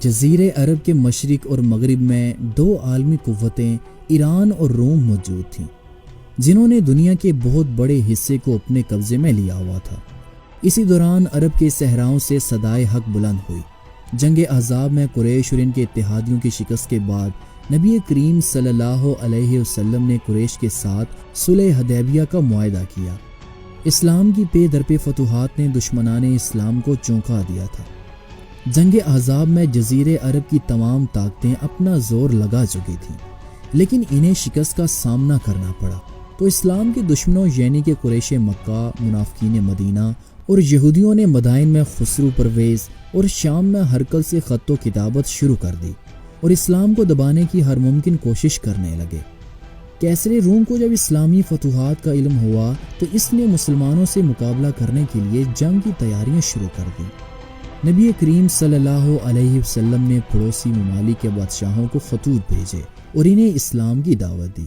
جزیرے عرب کے مشرق اور مغرب میں دو عالمی قوتیں ایران اور روم موجود تھیں، جنہوں نے دنیا کے بہت بڑے حصے کو اپنے قبضے میں لیا ہوا تھا۔ اسی دوران عرب کے صحراؤں سے صدائے حق بلند ہوئی۔ جنگ احزاب میں قریش اور ان کے اتحادیوں کی شکست کے بعد نبی کریم صلی اللہ علیہ وسلم نے قریش کے ساتھ صلح حدیبیہ کا معاہدہ کیا۔ اسلام کی پے در پے فتوحات نے دشمنان اسلام کو چونکا دیا تھا۔ جنگ احزاب میں جزیرے عرب کی تمام طاقتیں اپنا زور لگا چکی تھیں، لیکن انہیں شکست کا سامنا کرنا پڑا تو اسلام کے دشمنوں یعنی کہ قریش مکہ، منافقین مدینہ اور یہودیوں نے مدائن میں خسرو پرویز اور شام میں ہرقل سے خط و کتابت شروع کر دی اور اسلام کو دبانے کی ہر ممکن کوشش کرنے لگے۔ کیسر روم کو جب اسلامی فتوحات کا علم ہوا تو اس نے مسلمانوں سے مقابلہ کرنے کے لیے جنگ کی تیاریاں شروع کر دیں۔ نبی کریم صلی اللہ علیہ وسلم نے پڑوسی ممالک کے بادشاہوں کو خطوط بھیجے اور انہیں اسلام کی دعوت دی۔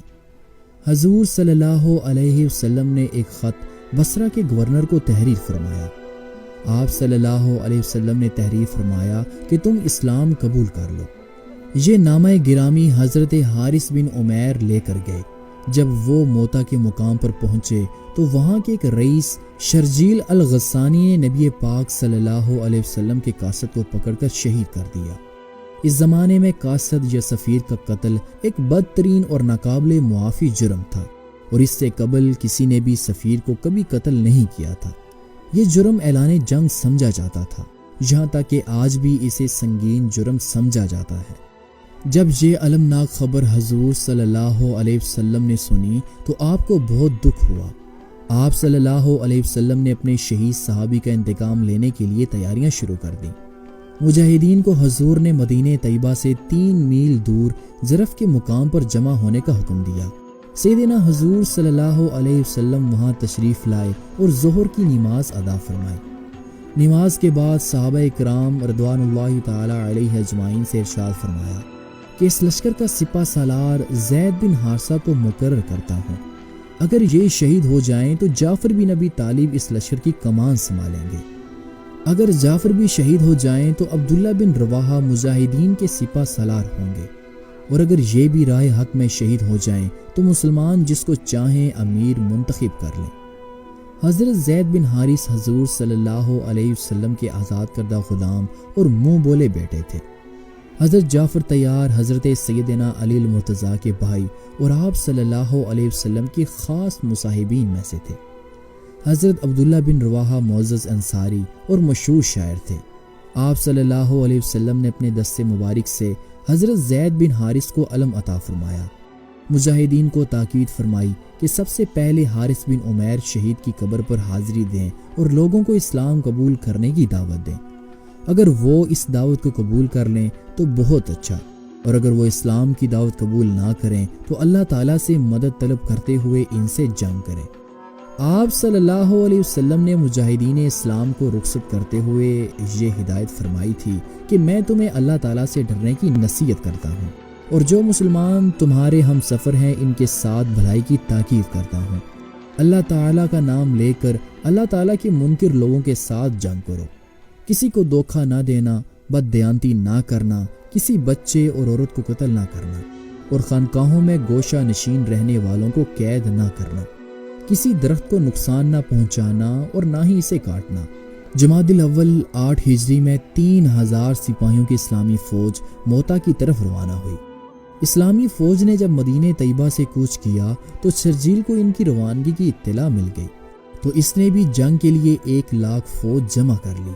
حضور صلی اللہ علیہ وسلم نے ایک خط بصرہ کے گورنر کو تحریر فرمایا۔ آپ صلی اللہ علیہ وسلم نے تحریر فرمایا کہ تم اسلام قبول کر لو۔ یہ نامہ گرامی حضرت حارث بن عمیر لے کر گئے۔ جب وہ موتا کے مقام پر پہنچے تو وہاں کے ایک رئیس شرجیل الغسانی نے نبی پاک صلی اللہ علیہ وسلم کے قاصد کو پکڑ کر شہید کر دیا۔ اس زمانے میں قاصد یا سفیر کا قتل ایک بدترین اور ناقابل معافی جرم تھا، اور اس سے قبل کسی نے بھی سفیر کو کبھی قتل نہیں کیا تھا۔ یہ جرم اعلان جنگ سمجھا جاتا تھا، یہاں تک کہ آج بھی اسے سنگین جرم سمجھا جاتا ہے۔ جب یہ المناک خبر حضور صلی اللہ علیہ وسلم نے سنی تو آپ کو بہت دکھ ہوا۔ آپ صلی اللہ علیہ وسلم نے اپنے شہید صحابی کا انتقام لینے کے لیے تیاریاں شروع کر دیں۔ مجاہدین کو حضور نے مدینہ طیبہ سے 3 میل دور ظرف کے مقام پر جمع ہونے کا حکم دیا۔ سیدنا حضور صلی اللہ علیہ وسلم وہاں تشریف لائے اور ظہر کی نماز ادا فرمائی۔ نماز کے بعد صحابہ کرام رضوان اللہ تعالی علیہ اجمعین سے ارشاد فرمایا کہ اس لشکر کا سپہ سالار زید بن حارثہ کو مقرر کرتا ہوں۔ اگر یہ شہید ہو جائیں تو جعفر بن ابی طالب اس لشکر کی کمان سنبھالیں گے۔ اگر جعفر بھی شہید ہو جائیں تو عبداللہ بن رواحہ مجاہدین کے سپہ سالار ہوں گے، اور اگر یہ بھی راہ حق میں شہید ہو جائیں تو مسلمان جس کو چاہیں امیر منتخب کر لیں۔ حضرت زید بن حارث حضور صلی اللہ علیہ وسلم کے آزاد کردہ غلام اور منہ بولے بیٹے تھے۔ حضرت جعفر طیار حضرت سیدنا علی المرتضیٰ کے بھائی اور آپ صلی اللہ علیہ وسلم کے خاص مصاحبین میں سے تھے۔ حضرت عبداللہ بن رواحہ معزز انصاری اور مشہور شاعر تھے۔ آپ صلی اللہ علیہ وسلم نے اپنے دست مبارک سے حضرت زید بن حارث کو علم عطا فرمایا۔ مجاہدین کو تاکید فرمائی کہ سب سے پہلے حارث بن عمیر شہید کی قبر پر حاضری دیں اور لوگوں کو اسلام قبول کرنے کی دعوت دیں۔ اگر وہ اس دعوت کو قبول کر لیں تو بہت اچھا، اور اگر وہ اسلام کی دعوت قبول نہ کریں تو اللہ تعالیٰ سے مدد طلب کرتے ہوئے ان سے جنگ کریں۔ آپ صلی اللہ علیہ وسلم نے مجاہدین اسلام کو رخصت کرتے ہوئے یہ ہدایت فرمائی تھی کہ میں تمہیں اللہ تعالیٰ سے ڈرنے کی نصیحت کرتا ہوں، اور جو مسلمان تمہارے ہم سفر ہیں ان کے ساتھ بھلائی کی تاکید کرتا ہوں۔ اللہ تعالیٰ کا نام لے کر اللہ تعالیٰ کے منکر لوگوں کے ساتھ جنگ کرو، کسی کو دھوکہ نہ دینا، بددیانتی نہ کرنا، کسی بچے اور عورت کو قتل نہ کرنا، اور خانقاہوں میں گوشہ نشین رہنے والوں کو قید نہ کرنا، کسی درخت کو نقصان نہ پہنچانا اور نہ ہی اسے کاٹنا۔ جمادی الاول 8 ہجری میں 3000 سپاہیوں کی اسلامی فوج موتا کی طرف روانہ ہوئی۔ اسلامی فوج نے جب مدینہ طیبہ سے کوچ کیا تو شرجیل کو ان کی روانگی کی اطلاع مل گئی، تو اس نے بھی جنگ کے لیے 1,00,000 فوج جمع کر لی۔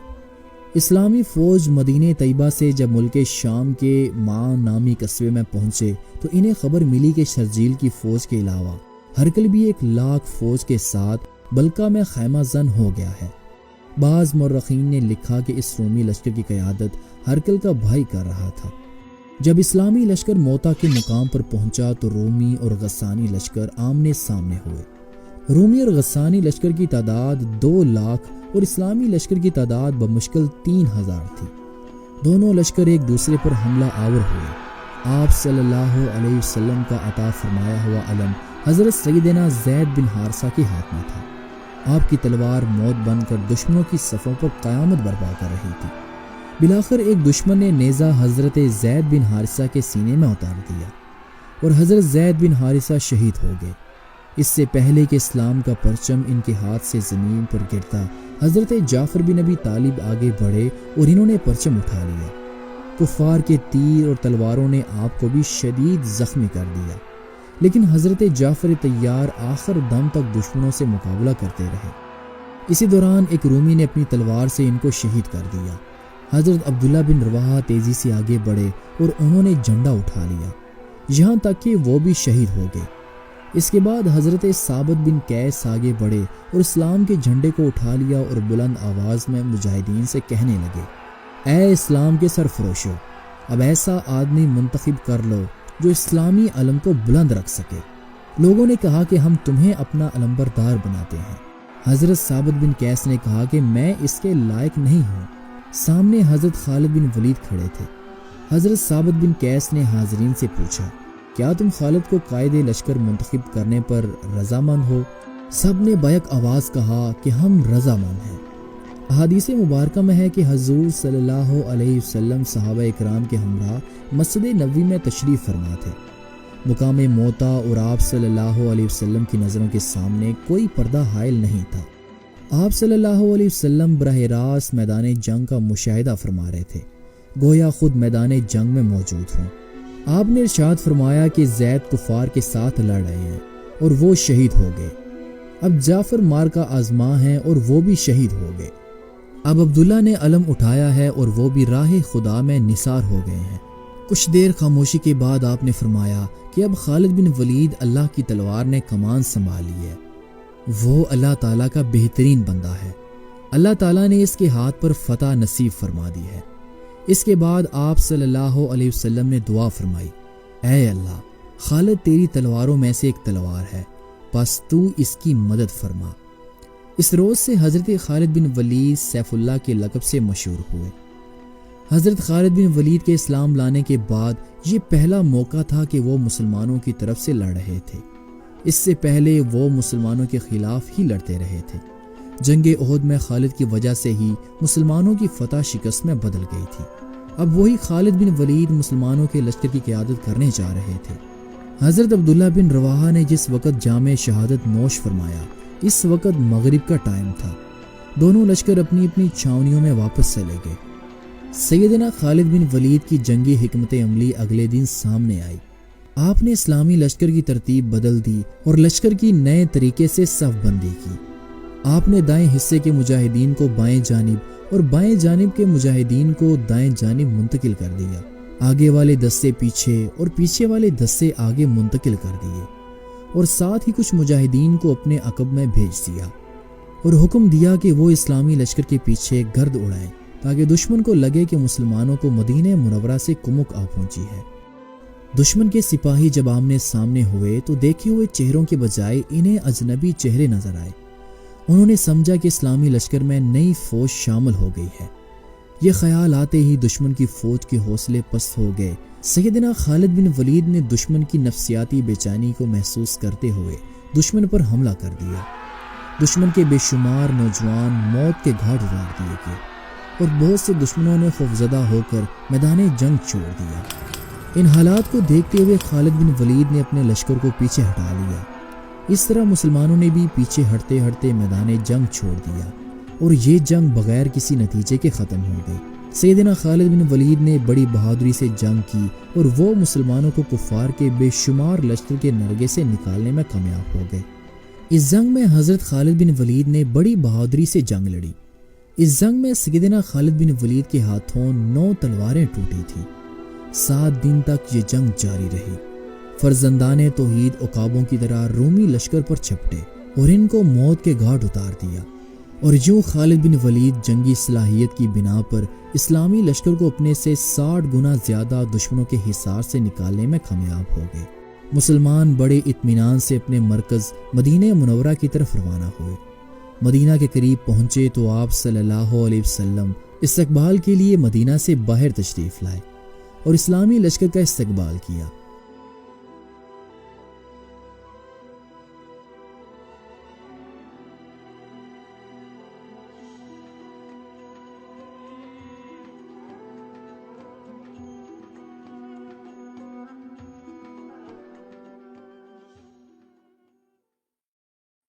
اسلامی فوج مدینہ طیبہ سے جب ملک شام کے معاں نامی قصبے میں پہنچے تو انہیں خبر ملی کہ شرجیل کی فوج کے علاوہ ہرقل بھی 1,00,000 فوج کے ساتھ بلقا میں خیمہ زن ہو گیا ہے۔ بعض مورخین نے لکھا کہ اس رومی لشکر کی قیادت ہرقل کا بھائی کر رہا تھا۔ جب اسلامی لشکر موتا کے مقام پر پہنچا تو رومی اور غسانی لشکر آمنے سامنے ہوئے۔ رومی اور غسانی لشکر کی تعداد 2,00,000 اور اسلامی لشکر کی تعداد بمشکل 3,000 تھی۔ دونوں لشکر ایک دوسرے پر حملہ آور ہوئے۔ آپ صلی اللہ علیہ وسلم کا عطا فرمایا ہوا علم حضرت سیدنا زید بن حارثہ کے ہاتھ میں تھا۔ آپ کی تلوار موت بن کر دشمنوں کی صفوں پر قیامت برپا کر رہی تھی۔ بالآخر ایک دشمن نے نیزہ حضرت زید بن حارثہ کے سینے میں اتار دیا اور حضرت زید بن حارثہ شہید ہو گئے۔ اس سے پہلے کہ اسلام کا پرچم ان کے ہاتھ سے زمین پر گرتا، حضرت جعفر بن ابی طالب آگے بڑھے اور انہوں نے پرچم اٹھا لیا۔ کفار کے تیر اور تلواروں نے آپ کو بھی شدید زخمی کر دیا، لیکن حضرت جعفر طیار آخر دم تک دشمنوں سے مقابلہ کرتے رہے۔ اسی دوران ایک رومی نے اپنی تلوار سے ان کو شہید کر دیا۔ حضرت عبداللہ بن رواحہ تیزی سے آگے بڑھے اور انہوں نے جھنڈا اٹھا لیا، یہاں تک کہ وہ بھی شہید ہو گئے۔ اس کے بعد حضرت ثابت بن قیس آگے بڑھے اور اسلام کے جھنڈے کو اٹھا لیا اور بلند آواز میں مجاہدین سے کہنے لگے، اے اسلام کے سرفروشو، اب ایسا آدمی منتخب کر لو جو اسلامی علم کو بلند رکھ سکے۔ لوگوں نے کہا کہ ہم تمہیں اپنا علمبردار بناتے ہیں۔ حضرت ثابت بن قیس نے کہا کہ میں اس کے لائق نہیں ہوں۔ سامنے حضرت خالد بن ولید کھڑے تھے۔ حضرت ثابت بن قیس نے حاضرین سے پوچھا، کیا تم خالد کو قائد لشکر منتخب کرنے پر رضامند ہو؟ سب نے بیک آواز کہا کہ ہم رضامند ہیں۔ احادیث مبارکہ میں ہے کہ حضور صلی اللہ علیہ وسلم صحابہ اکرام کے ہمراہ مسجد نبوی میں تشریف فرما تھے۔ مقام موتا اور آپ صلی اللہ علیہ وسلم کی نظروں کے سامنے کوئی پردہ حائل نہیں تھا۔ آپ صلی اللہ علیہ وسلم براہ راست میدان جنگ کا مشاہدہ فرما رہے تھے، گویا خود میدان جنگ میں موجود ہوں۔ آپ نے ارشاد فرمایا کہ زید کفار کے ساتھ لڑ رہے ہیں اور وہ شہید ہو گئے۔ اب جعفر مار کا آزما ہیں اور وہ بھی شہید ہو گئے۔ اب عبداللہ نے علم اٹھایا ہے اور وہ بھی راہ خدا میں نثار ہو گئے ہیں۔ کچھ دیر خاموشی کے بعد آپ نے فرمایا کہ اب خالد بن ولید اللہ کی تلوار نے کمان سنبھال لی ہے، وہ اللہ تعالیٰ کا بہترین بندہ ہے، اللہ تعالیٰ نے اس کے ہاتھ پر فتح نصیب فرما دی ہے۔ اس کے بعد آپ صلی اللہ علیہ وسلم نے دعا فرمائی، اے اللہ، خالد تیری تلواروں میں سے ایک تلوار ہے، بس تو اس کی مدد فرما۔ اس روز سے حضرت خالد بن ولید سیف اللہ کے لقب سے مشہور ہوئے۔ حضرت خالد بن ولید کے اسلام لانے کے بعد یہ پہلا موقع تھا کہ وہ مسلمانوں کی طرف سے لڑ رہے تھے۔ اس سے پہلے وہ مسلمانوں کے خلاف ہی لڑتے رہے تھے۔ جنگ احد میں خالد کی وجہ سے ہی مسلمانوں کی فتح شکست میں بدل گئی تھی۔ اب وہی خالد بن ولید مسلمانوں کے لشکر کی قیادت کرنے جا رہے تھے۔ حضرت عبداللہ بن رواحہ نے جس وقت جام شہادت نوش فرمایا، اس وقت مغرب کا ٹائم تھا۔ دونوں لشکر اپنی اپنی چھاونیوں میں واپس چلے گئے۔ سیدنا خالد بن ولید کی جنگی حکمت عملی اگلے دن سامنے آئی۔ آپ نے اسلامی لشکر کی ترتیب بدل دی اور لشکر کی نئے طریقے سے صف بندی کی۔ آپ نے دائیں حصے کے مجاہدین کو بائیں جانب اور بائیں جانب کے مجاہدین کو دائیں جانب منتقل کر دیا۔ آگے والے دستے پیچھے اور پیچھے والے دستے آگے منتقل کر دیے اور ساتھ ہی کچھ مجاہدین کو اپنے عقب میں بھیج دیا اور حکم دیا کہ وہ اسلامی لشکر کے پیچھے گرد اڑائیں تاکہ دشمن کو لگے کہ مسلمانوں کو مدینہ منورہ سے کمک آ پہنچی ہے۔ دشمن کے سپاہی جب آمنے سامنے ہوئے تو دیکھے ہوئے چہروں کے بجائے انہیں اجنبی چہرے نظر آئے۔ انہوں نے سمجھا کہ اسلامی لشکر میں نئی فوج شامل ہو گئی ہے۔ یہ خیال آتے ہی دشمن کی فوج کے حوصلے پست ہو گئے۔ سیدنا خالد بن ولید نے دشمن کی نفسیاتی بے چینی کو محسوس کرتے ہوئے دشمن پر حملہ کر دیا۔ دشمن کے بے شمار نوجوان موت کے گھاٹ اتار دیے گئے اور بہت سے دشمنوں نے خوفزدہ ہو کر میدان جنگ چھوڑ دیا۔ ان حالات کو دیکھتے ہوئے خالد بن ولید نے اپنے لشکر کو پیچھے ہٹا لیا۔ اس طرح مسلمانوں نے بھی پیچھے ہٹتے ہٹتے میدان جنگ چھوڑ دیا اور یہ جنگ بغیر کسی نتیجے کے ختم ہو گئی۔ سیدنا خالد بن ولید نے بڑی بہادری سے جنگ کی اور وہ مسلمانوں کو کفار کے بے شمار لشکر کے نرگے سے نکالنے میں کامیاب ہو گئے۔ اس جنگ میں حضرت خالد بن ولید نے بڑی بہادری سے جنگ لڑی۔ اس جنگ میں سیدنا خالد بن ولید کے ہاتھوں 9 تلواریں ٹوٹی تھیں۔ 7 دن تک یہ جنگ جاری رہی۔ فرزندان توحید عقابوں کی طرح رومی لشکر پر چھپٹے اور ان کو موت کے گھاٹ اتار دیا، اور یوں خالد بن ولید جنگی صلاحیت کی بنا پر اسلامی لشکر کو اپنے سے 60 گنا زیادہ دشمنوں کے حصار سے نکالنے میں کامیاب ہو گئے۔ مسلمان بڑے اطمینان سے اپنے مرکز مدینہ منورہ کی طرف روانہ ہوئے۔ مدینہ کے قریب پہنچے تو آپ صلی اللہ علیہ وسلم استقبال کے لیے مدینہ سے باہر تشریف لائے اور اسلامی لشکر کا استقبال کیا۔